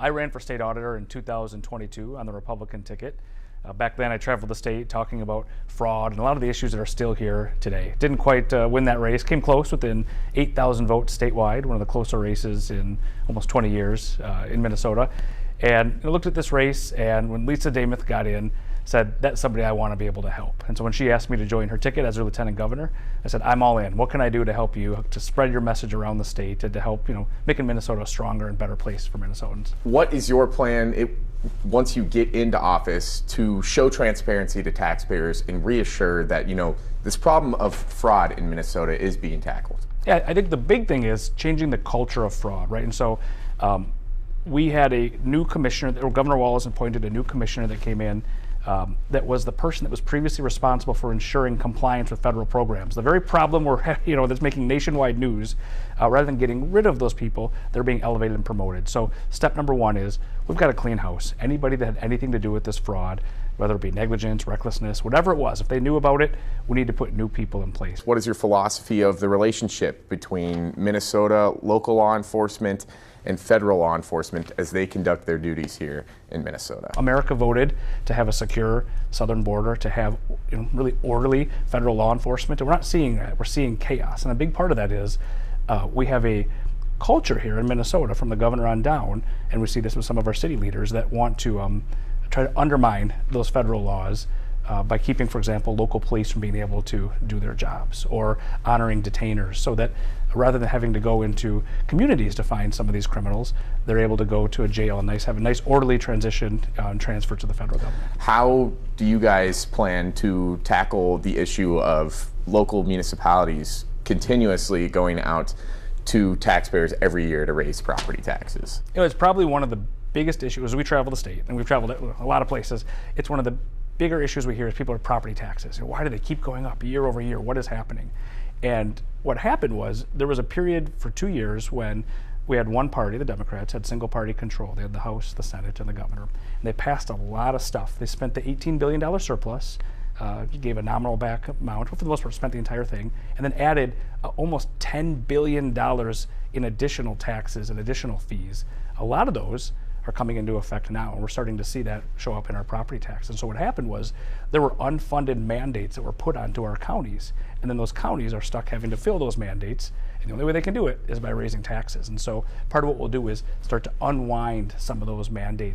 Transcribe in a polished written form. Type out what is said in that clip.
I ran for state auditor in 2022 on the Republican ticket. Back then I traveled the state talking about fraud and a lot of the issues that are still here today. Didn't quite win that race, came close within 8,000 votes statewide, one of the closer races in almost 20 years in Minnesota. And I looked at this race, and when Lisa Demuth got in, said, that's somebody I want to be able to help. And so when she asked me to join her ticket as her lieutenant governor, I said, I'm all in. What can I do to help you, to spread your message around the state and to help, making Minnesota a stronger and better place for Minnesotans? What is your plan once you get into office to show transparency to taxpayers and reassure that, this problem of fraud in Minnesota is being tackled? Yeah, I think the big thing is changing the culture of fraud, right? And so we had a new commissioner, or Governor Wallace appointed a new commissioner that came in that was the person that was previously responsible for ensuring compliance with federal programs. The very problem that's making nationwide news, rather than getting rid of those people, they're being elevated and promoted. So step number one is we've got to clean house. Anybody that had anything to do with this fraud, whether it be negligence, recklessness, whatever it was, if they knew about it, we need to put new people in place. What is your philosophy of the relationship between Minnesota local law enforcement and federal law enforcement as they conduct their duties here in Minnesota? America voted to have a secure southern border, to have really orderly federal law enforcement, and we're not seeing that. We're seeing chaos, and a big part of that is we have a culture here in Minnesota from the governor on down, and we see this with some of our city leaders that want to try to undermine those federal laws by keeping, for example, local police from being able to do their jobs, or honoring detainers, so that rather than having to go into communities to find some of these criminals, they're able to go to a jail and have a nice orderly transition and transfer to the federal government. How do you guys plan to tackle the issue of local municipalities continuously going out to taxpayers every year to raise property taxes? It's probably one of the biggest issues. We travel the state, and we've traveled a lot of places. It's one of the bigger issues we hear is people are property taxes. Why do they keep going up year over year? What is happening? And what happened was there was a period for 2 years when we had one party, the Democrats, had single party control. They had the House, the Senate, and the governor. And they passed a lot of stuff. They spent the $18 billion surplus, gave a nominal back amount, for the most part spent the entire thing, and then added almost $10 billion in additional taxes and additional fees. A lot of those are coming into effect now, and we're starting to see that show up in our property tax. And so what happened was there were unfunded mandates that were put onto our counties, and then those counties are stuck having to fill those mandates, and the only way they can do it is by raising taxes. And so part of what we'll do is start to unwind some of those mandates.